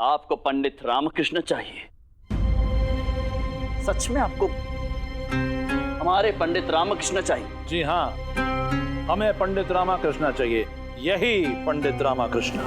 आपको पंडित रामकृष्ण चाहिए? सच में आपको हमारे पंडित रामकृष्ण चाहिए? जी हाँ, हमें पंडित रामकृष्ण चाहिए, यही पंडित रामकृष्ण।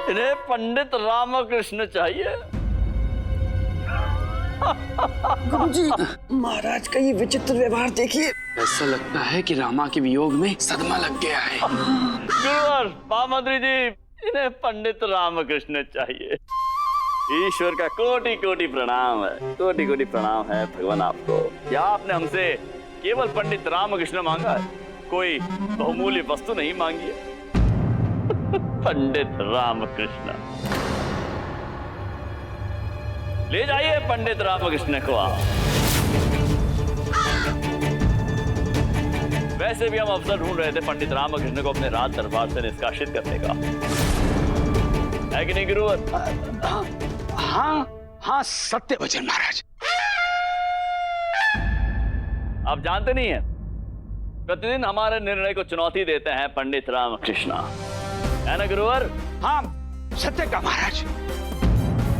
इन्हें पंडित रामकृष्ण चाहिए? गुरुजी, महाराज का ये विचित्र व्यवहार देखिए। ऐसा लगता है कि रामा के वियोग में सदमा लग गया है। गुरुवर, पामंत्री जी, इन्हें पंडित रामकृष्ण चाहिए। ईश्वर का कोटि कोटि प्रणाम है, कोटि कोटि प्रणाम है भगवान आपको। क्या आपने हमसे केवल पंडित रामकृष्ण मांगा है? कोई बहुमूल्य वस्तु नहीं मांगी है? पंडित रामकृष्ण, ले जाइए पंडित रामकृष्ण को आप। वैसे भी हम अवसर ढूंढ रहे थे पंडित रामकृष्ण को अपने राज दरबार से निष्कासित करने का, है कि नहीं गुरुवर? हाँ सत्य वचन महाराज। आप जानते नहीं है, प्रतिदिन हमारे निर्णय को चुनौती देते हैं पंडित रामकृष्ण, है ना गुरुवर? हाँ सत्य का महाराज।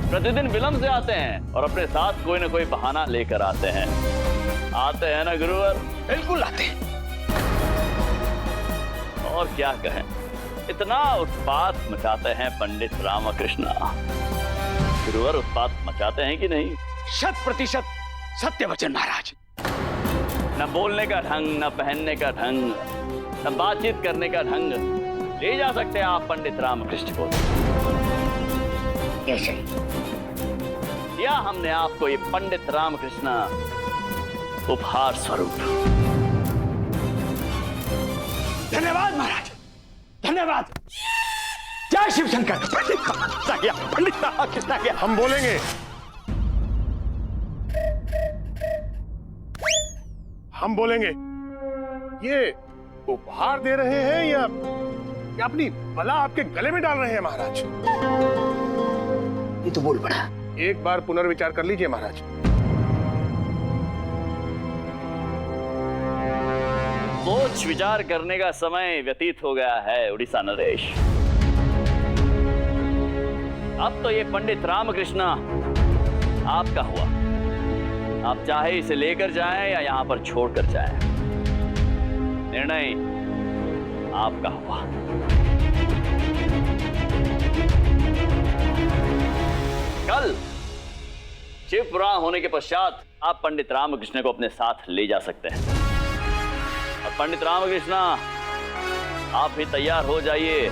प्रतिदिन विलंब से आते हैं और अपने साथ कोई ना कोई बहाना लेकर आते हैं ना गुरुवर? बिल्कुल आते हैं। और क्या कहें, इतना उत्पात मचाते हैं पंडित रामकृष्ण। गुरुवर, उत्पात मचाते हैं कि नहीं? 100% सत्य वचन महाराज। न बोलने का ढंग, न पहनने का ढंग, न बातचीत करने का ढंग। ले जा सकते हैं आप पंडित रामकृष्ण को। कैसे? दिया हमने आपको ये पंडित रामकृष्ण उपहार स्वरूप। धन्यवाद महाराज, धन्यवाद। जय शिव शंकर। पंडित रामकृष्ण गया। हम बोलेंगे। हम बोलेंगे। ये उपहार दे रहे हैं या अपनी बला आपके गले में डाल रहे हैं महाराज? ये तो बोल पड़ा। एक बार पुनर्विचार कर लीजिए महाराज। सोच विचार करने का समय व्यतीत हो गया है उड़ीसा नरेश। अब तो ये पंडित रामकृष्ण आपका हुआ। आप चाहे इसे लेकर जाएं या यहां पर छोड़कर जाएं, निर्णय आपका हुआ। कल शिव पुराण होने के पश्चात आप पंडित रामकृष्ण को अपने साथ ले जा सकते हैं। और पंडित रामकृष्ण, आप भी तैयार हो जाइए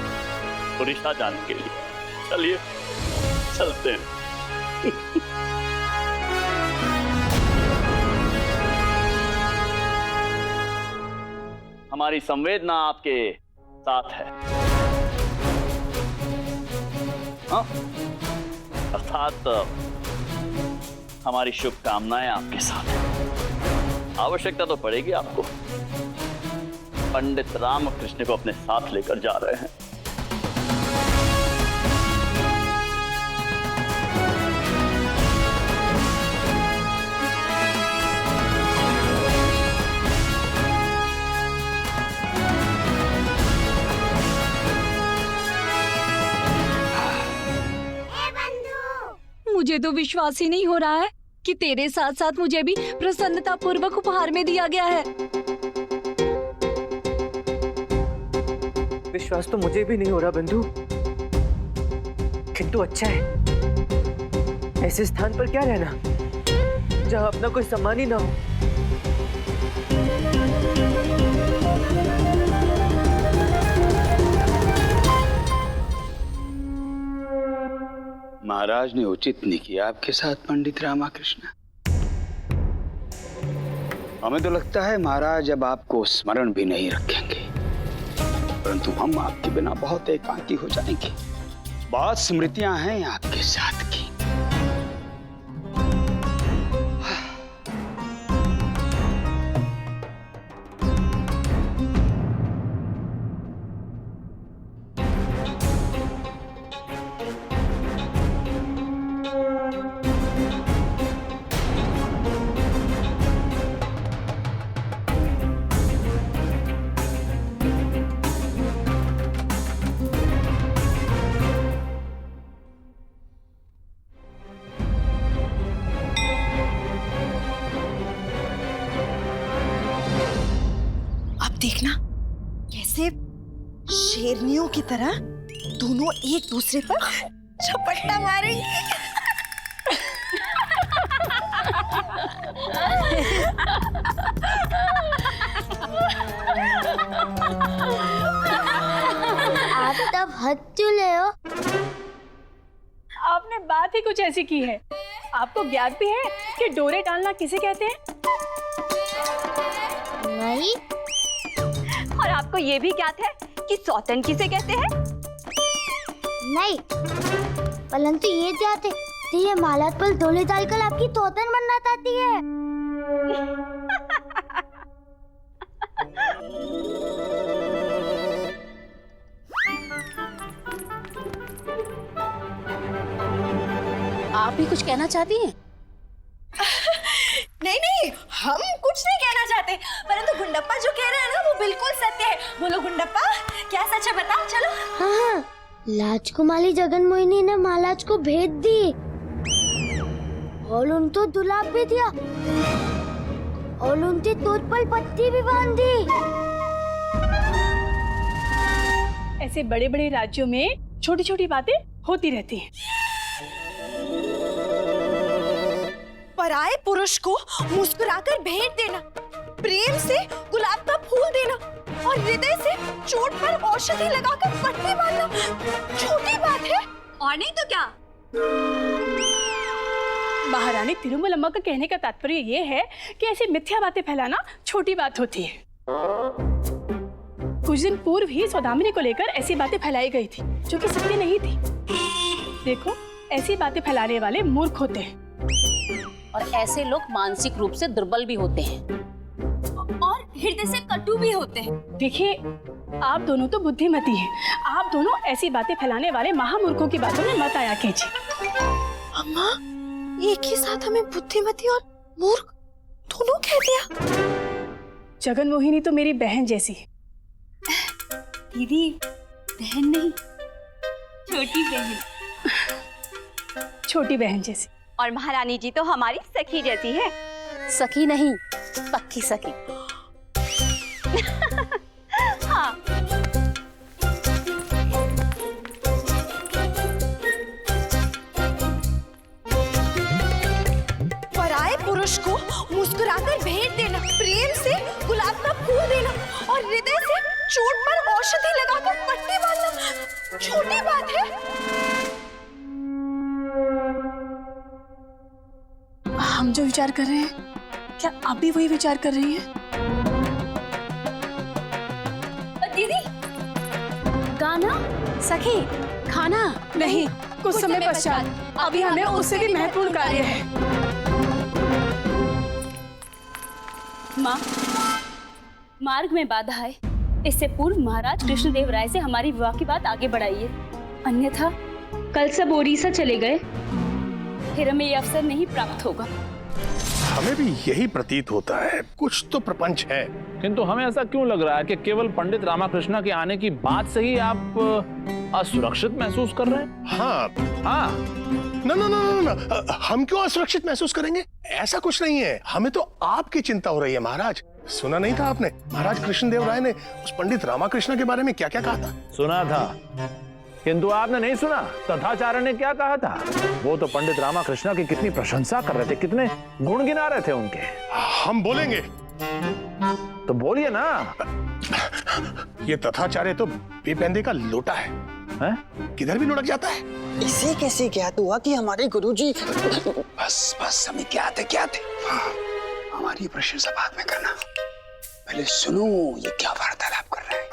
उड़ीसा जाने के लिए। चलिए चलते हैं। हमारी संवेदना आपके साथ है, हाँ? अर्थात हमारी शुभकामनाएं आपके साथ हैं। आवश्यकता तो पड़ेगी आपको। पंडित रामकृष्ण को अपने साथ लेकर जा रहे हैं। मुझे तो विश्वास ही नहीं हो रहा है कि तेरे साथ साथ मुझे भी प्रसन्नता पूर्वक उपहार में दिया गया है। विश्वास तो मुझे भी नहीं हो रहा बंधु, किंतु अच्छा है ऐसे स्थान पर क्या रहना जहां अपना कोई सम्मान ही ना हो। महाराज ने उचित नहीं किया आपके साथ पंडित रामकृष्ण। हमें तो लगता है महाराज अब आपको स्मरण भी नहीं रखेंगे, परंतु हम आपके बिना बहुत एकांती हो जाएंगे। बहुत स्मृतियां हैं आपके साथ की। देखना कैसे शेरनियों की तरह दोनों एक दूसरे पर झपट्टा मारेंगे। आप तब हद चुले हो। आपने बात ही कुछ ऐसी की है। आपको ज्ञात भी है कि डोरे डालना किसे कहते हैं? नहीं। और आपको ये भी ज्ञात है कि सौतन किसे कहते हैं? नहीं, परंतु ये जाते कि ये मालात पर डोले डालकर आपकी तोतन बनना चाहती है। आप भी कुछ कहना चाहती हैं? नहीं नहीं, हम कुछ नहीं कहना चाहते, परंतु गुंडप्पा जो कह रहे हैं ना वो बिल्कुल सत्य है। बोलो गुंडप्पा, क्या सच है बताओ। चलो। हाँ, राजकुमारी जगन मोहिनी ने महाराज को भेज दी और उनको दुलाप भी दिया और उनकी तोत पर पट्टी भी बांध दी। ऐसे बड़े बड़े राज्यों में छोटी छोटी बातें होती रहती हैं। पराये पुरुष को मुस्कुराकर भेंट देना, प्रेम से गुलाब का फूल देना और हृदय से चोट पर औषधि लगाकर पट्टी बांधना छोटी बात है? और नहीं तो क्या? महारानी तिरुमलम्मा का कहने का तात्पर्य ये है कि ऐसी मिथ्या बातें फैलाना छोटी बात होती है। कुछ दिन पूर्व ही सौदामिनी को लेकर ऐसी बातें फैलाई गई थी जो कि सत्य नहीं थी। देखो, ऐसी बातें फैलाने वाले मूर्ख होते हैं और ऐसे लोग मानसिक रूप से दुर्बल भी होते हैं और हृदय से कटु भी होते हैं। देखिए, आप दोनों तो बुद्धिमती हैं। आप दोनों ऐसी बातें फैलाने वाले महामूर्खों की बातों में मत आया कीजिए। अम्मा, एक ही साथ हमें बुद्धिमती और मूर्ख दोनों कह दिया। जगन मोहिनी तो मेरी बहन जैसी है। दीदी, बहन नहीं, छोटी बहन। छोटी बहन जैसी। और महारानी जी तो हमारी सखी जैसी है। सखी नहीं, पक्की सखी। हाँ। पराये पुरुष को मुस्कुराकर भेंट देना, प्रेम से गुलाब का फूल देना और हृदय से चोट पर औषधि लगाकर पट्टी बांधना छोटी बात है? हम जो विचार कर रहे हैं, क्या आप भी वही विचार कर रही हैं? दीदी, गाना, सखी, खाना। नहीं, कुछ समय पश्चात। अभी हमें उससे भी महत्वपूर्ण कार्य है। माँ, मार्ग में बाधा है। इससे पूर्व महाराज कृष्णदेव राय से हमारी विवाह की बात आगे बढ़ाइए, अन्यथा कल सब ओडिशा चले गए, फिर हमें ये अवसर नहीं प्राप्त होगा। हमें भी यही प्रतीत होता है, कुछ तो प्रपंच है। किंतु हमें ऐसा क्यों लग रहा है कि केवल पंडित रामाकृष्ण के आने की बात से ही आप असुरक्षित महसूस कर रहे हैं? हाँ हाँ। ना ना ना ना ना, हम क्यों असुरक्षित महसूस करेंगे? ऐसा कुछ नहीं है। हमें तो आपकी चिंता हो रही है महाराज। सुना नहीं था आपने महाराज कृष्णदेव राय ने उस पंडित रामाकृष्ण के बारे में क्या क्या कहा था? सुना था, किंतु आपने नहीं सुना तथाचार्य ने क्या कहा था। वो तो पंडित रामाकृष्ण की कितनी प्रशंसा कर रहे थे, कितने गुण गिना रहे थे उनके। हम बोलेंगे तो बोलिए ना। ये तथाचार्य तो बेपैंदे का लोटा है, किधर भी लुढ़क जाता है। इसे कैसे ज्ञात हुआ कि हमारे गुरुजी? बस बस, हमें क्या थे। हाँ, हमारी प्रशंसा बाद में करना, पहले सुनो ये क्या वार्तालाप कर रहे हैं।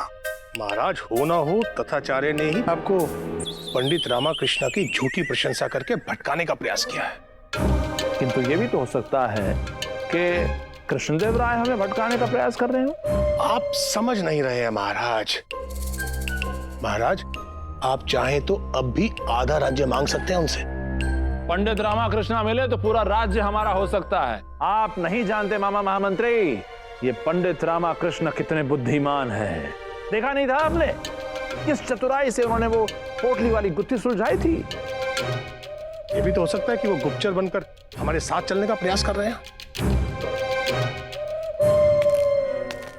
महाराज, हो ना हो तथाचार्य ने ही आपको पंडित रामाकृष्ण की झूठी प्रशंसा करके भटकाने का प्रयास किया है। किंतु ये भी तो हो सकता है कि कृष्णदेव राय हमें भटकाने का प्रयास कर रहे हो। आप समझ नहीं रहे हैं महाराज। महाराज, आप चाहें तो अब भी आधा राज्य मांग सकते हैं उनसे। पंडित रामाकृष्ण मिले तो पूरा राज्य हमारा हो सकता है। आप नहीं जानते मामा महामंत्री, ये पंडित रामाकृष्ण कितने बुद्धिमान हैं। देखा नहीं था आपने किस चतुराई से उन्होंने वो पोटली वाली गुत्थी सुलझाई थी। ये भी तो हो सकता है कि वो गुप्तचर बनकर हमारे साथ चलने का प्रयास कर रहे हैं।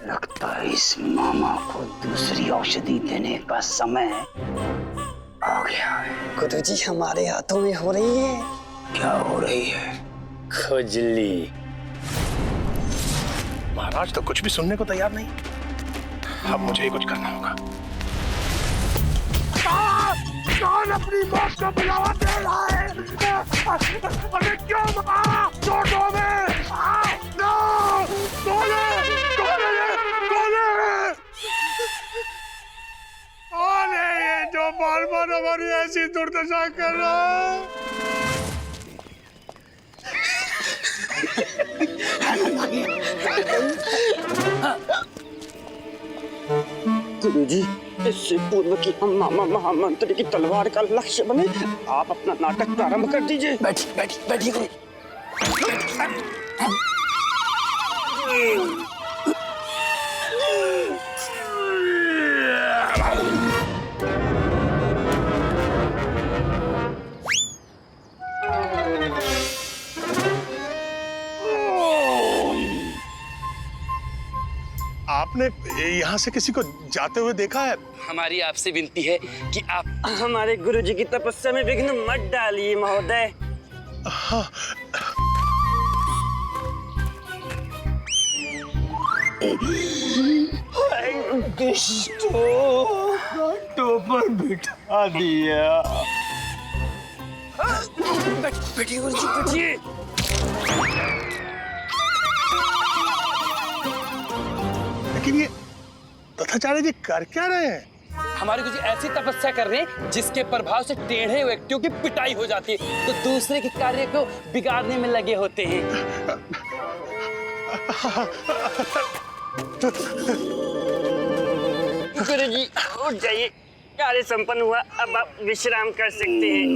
लगता पर इस मामा को दूसरी औषधि देने का समय आ गया है। गुरुजी हमारे हाथों में हो रही है। क्या हो रही है? खुजली। महाराज तो कुछ भी सुनने को तैयार नहीं। अब मुझे ही कुछ करना होगा। कौन अपनी मौत को बुलावा दे रहा है? अरे क्यों मारा? छोड़ो में! नो! कौन है ये जो बार बार हमारी ऐसी दुर्दशा कर रहा है? गुरुजी, इससे पूर्व कि हम मामा महामंत्री की तलवार का लक्ष्य बने, आप अपना नाटक प्रारंभ कर दीजिए। बैठिए गुरु। आपने यहाँ से किसी को जाते हुए देखा है? हमारी आपसे विनती है कि आप हमारे गुरुजी की तपस्या में विघ्न मत डालिए महोदय। हाँ। तो पर बिठा दिया। बैठिए गुरुजी, बैठिए। लेकिन ये तथाचार्य जी कर क्या रहे हैं? हमारे गुरुजी ऐसी तपस्या कर रहे हैं जिसके प्रभाव से टेढ़े व्यक्तियों की पिटाई हो जाती है, तो दूसरे के कार्य को बिगाड़ने में लगे होते हैं। गुरुजी उठ जाइए, कार्य संपन्न हुआ, अब आप विश्राम कर सकते हैं।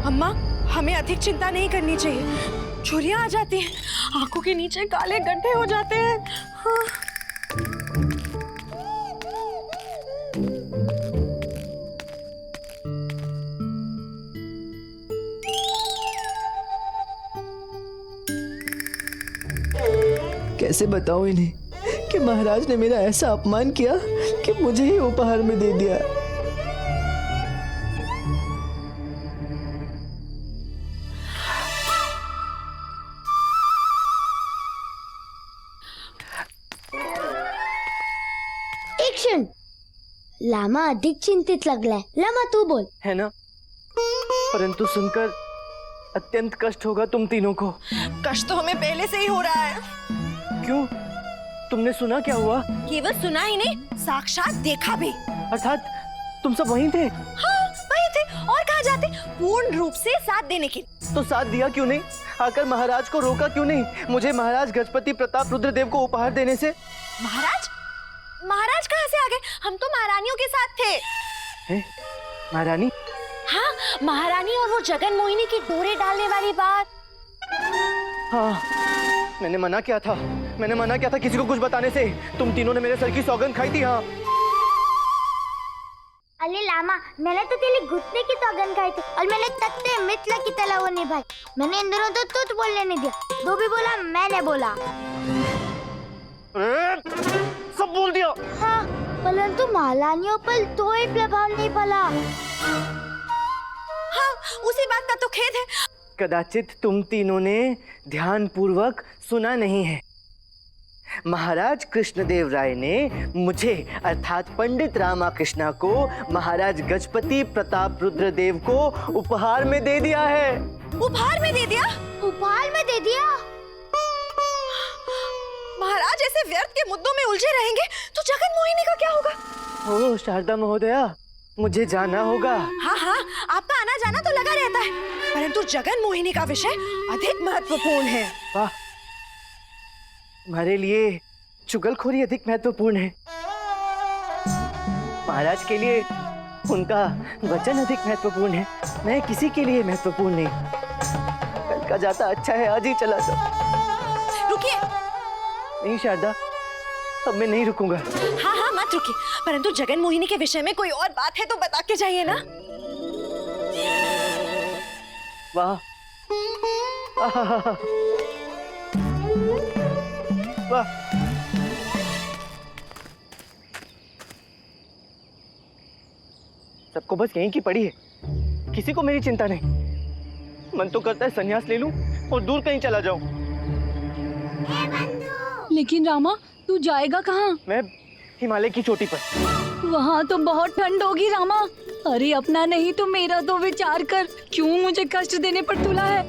अम्मा, हमें अधिक चिंता नहीं करनी चाहिए। छुरियां आ जाती हैं, आंखों के नीचे काले गड्ढे हो जाते हैं। हाँ। कैसे बताऊं इन्हें कि महाराज ने मेरा ऐसा अपमान किया कि मुझे ही उपहार में दे दिया। एक्शन। लामा अधिक चिंतित लग रहा है। लामा तू बोल। है ना? परंतु सुनकर अत्यंत कष्ट होगा तुम तीनों को। कष्ट तो हमें पहले से ही हो रहा है। क्यों? तुमने सुना क्या हुआ? केवल सुना ही नहीं, साक्षात देखा भी। अर्थात तुम सब वहीं थे? हाँ, वहीं थे, और कहाँ जाते? पूर्ण रूप से साथ देने के लिए। तो साथ दिया क्यों नहीं? आकर महाराज को रोका क्यों नहीं? मुझे महाराज गजपति प्रताप रुद्रदेव को उपहार देने से। महाराज? महाराज कहाँ से आ गए? हम तो महारानियों के साथ थे। हैं? महारानी? हाँ, महारानी और वो जगन मोहिनी की डोरे डालने वाली बात। हाँ, मैंने मना किया था किसी को कुछ बताने से। तुम तीनों ने मेरे सर की सौगंध खाई थी। हाँ। अरे लामा, मैंने तो तेरी घुटने की सौगंध खाई थी और मैंने तत्ते मित्र की तरह वो निभाई। मैंने इन दोनों तो तुझ बोलने नहीं दिया। वो भी बोला, मैंने बोला। सब बोल दिया। हाँ, परंतु महारानियों पर तो ही प्रभाव नहीं पड़ा। हाँ, उसी बात का तो खेद है। कदाचित तुम तीनों ने ध्यान पूर्वक सुना नहीं है। महाराज कृष्णदेव राय ने मुझे अर्थात पंडित रामाकृष्णा को महाराज गजपति प्रताप रुद्रदेव को उपहार में दे दिया है। उपहार में दे दिया? उपहार में दे दिया? महाराज ऐसे व्यर्थ के मुद्दों में उलझे रहेंगे तो जगन मोहिनी का क्या होगा? ओह शारदा महोदया, मुझे जाना होगा। हाँ हाँ, आपका आना जाना तो लगा रहता है, परंतु जगन मोहिनी का विषय अधिक महत्वपूर्ण है। वाह, तुम्हारे लिए चुगलखोरी अधिक महत्वपूर्ण है। महाराज के लिए उनका वचन अधिक महत्वपूर्ण है। मैं किसी के लिए महत्वपूर्ण नहीं। कल का जाता अच्छा है, आज ही चला जाओ। रुकिए। नहीं शारदा, अब मैं नहीं रुकूंगा। हाँ हाँ, मत रुकिए, परंतु जगन मोहिनी के विषय में कोई और बात है तो बता के जाइए ना। वाह, आहा, वाह। सबको बस यहीं की पड़ी है, किसी को मेरी चिंता नहीं। मन तो करता है संन्यास ले लूं और दूर कहीं चला जाऊं। लेकिन रामा, तू जाएगा कहाँ? मैं हिमालय की चोटी पर। वहाँ तो बहुत ठंड होगी रामा। अरे अपना नहीं तो मेरा तो विचार कर, क्यों मुझे कष्ट देने पर तुला है?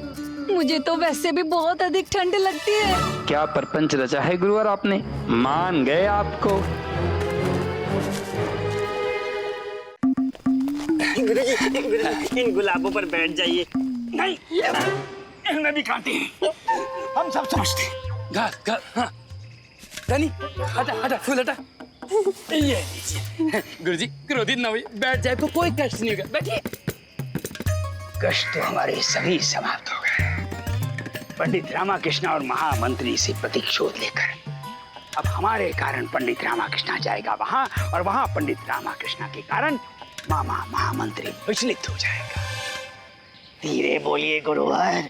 मुझे तो वैसे भी बहुत अधिक ठंड लगती है। क्या परपंच रचा है गुरुवर आपने? मान गए आपको। गुरुजी, इन गुलाबों पर बैठ जाइए। नहीं, इनमें भी कांटे हैं। हम सब समझते हैं। हाँ। रानी, हटा, फूल हटा। ये लीजिए। गुरुजी, क्रोधित ना होइए, बैठ जाए तो कोई कष्ट नहीं होगा। बैठिए। कष्ट तो हमारे सभी समाप्त हो गए। पंडित रामाकृष्ण और महामंत्री से प्रतिशोध लेकर अब हमारे कारण पंडित रामाकृष्ण जाएगा वहां, और वहां पंडित रामाकृष्ण के कारण मामा महामंत्री विचलित हो जाएगा। धीरे बोलिए गुरुवर,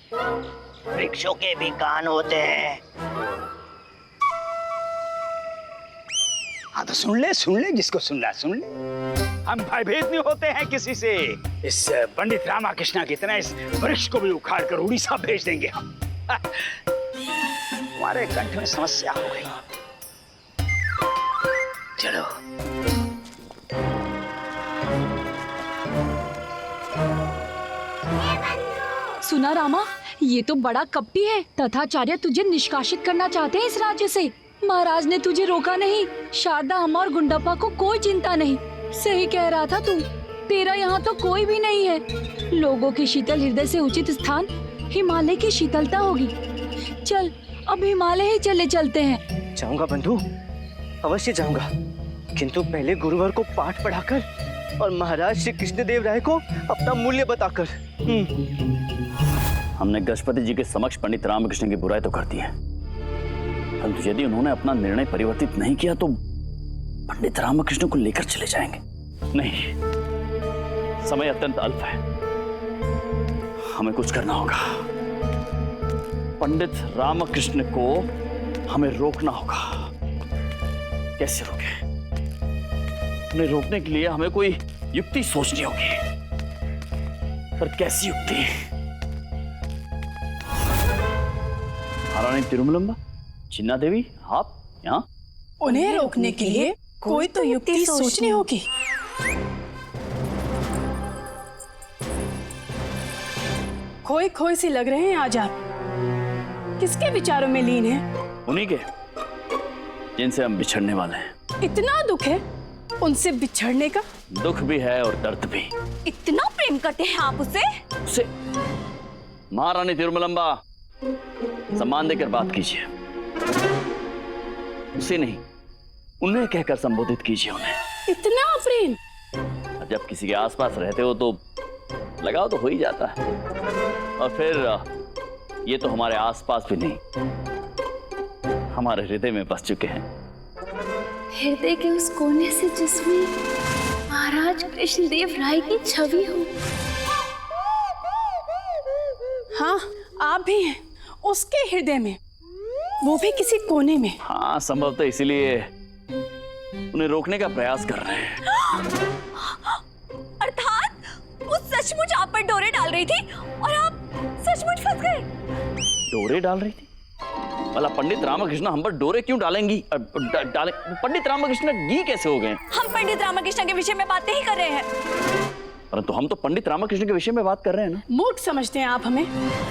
वृक्षों के भी कान होते हैं। हाँ तो सुन ले, जिसको सुनना सुन ले। हम भयभीत नहीं होते हैं किसी से। इस पंडित रामाकृष्ण की तरह इस वृक्ष को भी उखाड़ कर उड़ीसा भेज देंगे हम। हमारे कंठ में समस्या हो गई। चलो। सुना रामा, ये तो बड़ा कपटी है। तथाचार्य तुझे निष्कासित करना चाहते हैं इस राज्य से। महाराज ने तुझे रोका नहीं। शारदा अम्मा और गुंडप्पा को कोई चिंता नहीं। सही कह रहा था तू। तेरा यहाँ तो कोई भी नहीं है। लोगों के शीतल हृदय से उचित स्थान हिमालय की शीतलता होगी। चल अब हिमालय ही चलते हैं। जाऊंगा बंधु, अवश्य जाऊंगा, किंतु पहले गुरुवर को पाठ पढ़ाकर और महाराज श्री कृष्णदेव राय को अपना मूल्य बताकर। हमने गजपति जी के समक्ष पंडित रामकृष्ण की बुराई तो कर दी है, परंतु यदि उन्होंने अपना निर्णय परिवर्तित नहीं किया तो पंडित रामकृष्ण को लेकर चले जाएंगे। नहीं, समय अत्यंत अल्प है। हमें कुछ करना होगा। पंडित रामकृष्ण को हमें रोकना होगा। कैसे रोके? उन्हें रोकने के लिए हमें कोई युक्ति सोचनी होगी, पर कैसी युक्ति? महारानी तिरुमलम्बा, चिन्ना देवी, आप यहाँ? उन्हें रोकने के लिए कोई तो युक्ति सोचनी होगी। खोए खोए से लग रहे हैं आज आप। किसके विचारों में लीन हैं? उन्हीं के जिनसे हम बिछड़ने वाले हैं। इतना दुख है उनसे बिछड़ने का? दुख भी है और दर्द भी। इतना प्रेम करते हैं आप उसे? महारानी तिरुमलम्बा, सम्मान देकर बात कीजिए। उसे नहीं, उन्हें कहकर संबोधित कीजिए उन्हें। इतना प्रेम? जब किसी के आसपास रहते हो तो लगाव तो हो ही जाता है। और फिर ये तो हमारे आसपास भी नहीं, हमारे हृदय में बस चुके हैं। हृदय के उस कोने से जिसमें महाराज कृष्णदेव राय की छवि हो। हाँ, आप भी हैं उसके हृदय में, वो भी किसी कोने में। हाँ, संभवतः इसीलिए उन्हें रोकने का प्रयास कर रहे हैं। अर्थात वो सचमुच आप पर डोरे डाल रही थी और आप सचमुच फंस गए। डोरे डाल रही थी? भला पंडित रामकृष्ण हम पर डोरे क्यों डालेंगी? पंडित रामकृष्ण घी कैसे हो गए? हम पंडित रामकृष्ण के विषय में बातें ही कर रहे हैं। परंतु हम तो पंडित रामकृष्ण के विषय में बात कर रहे हैं ना। मूर्ख समझते हैं आप हमें।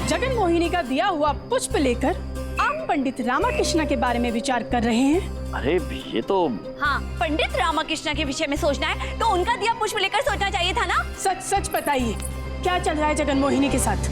जगन मोहिनी का दिया हुआ पुष्प लेकर आप पंडित रामकृष्ण के बारे में विचार कर रहे हैं। अरे ये तो हाँ, पंडित रामकृष्ण के विषय में सोचना है तो उनका दिया पुष्प लेकर सोचना चाहिए था ना। सच सच बताइए, क्या चल रहा है जगन मोहिनी के साथ?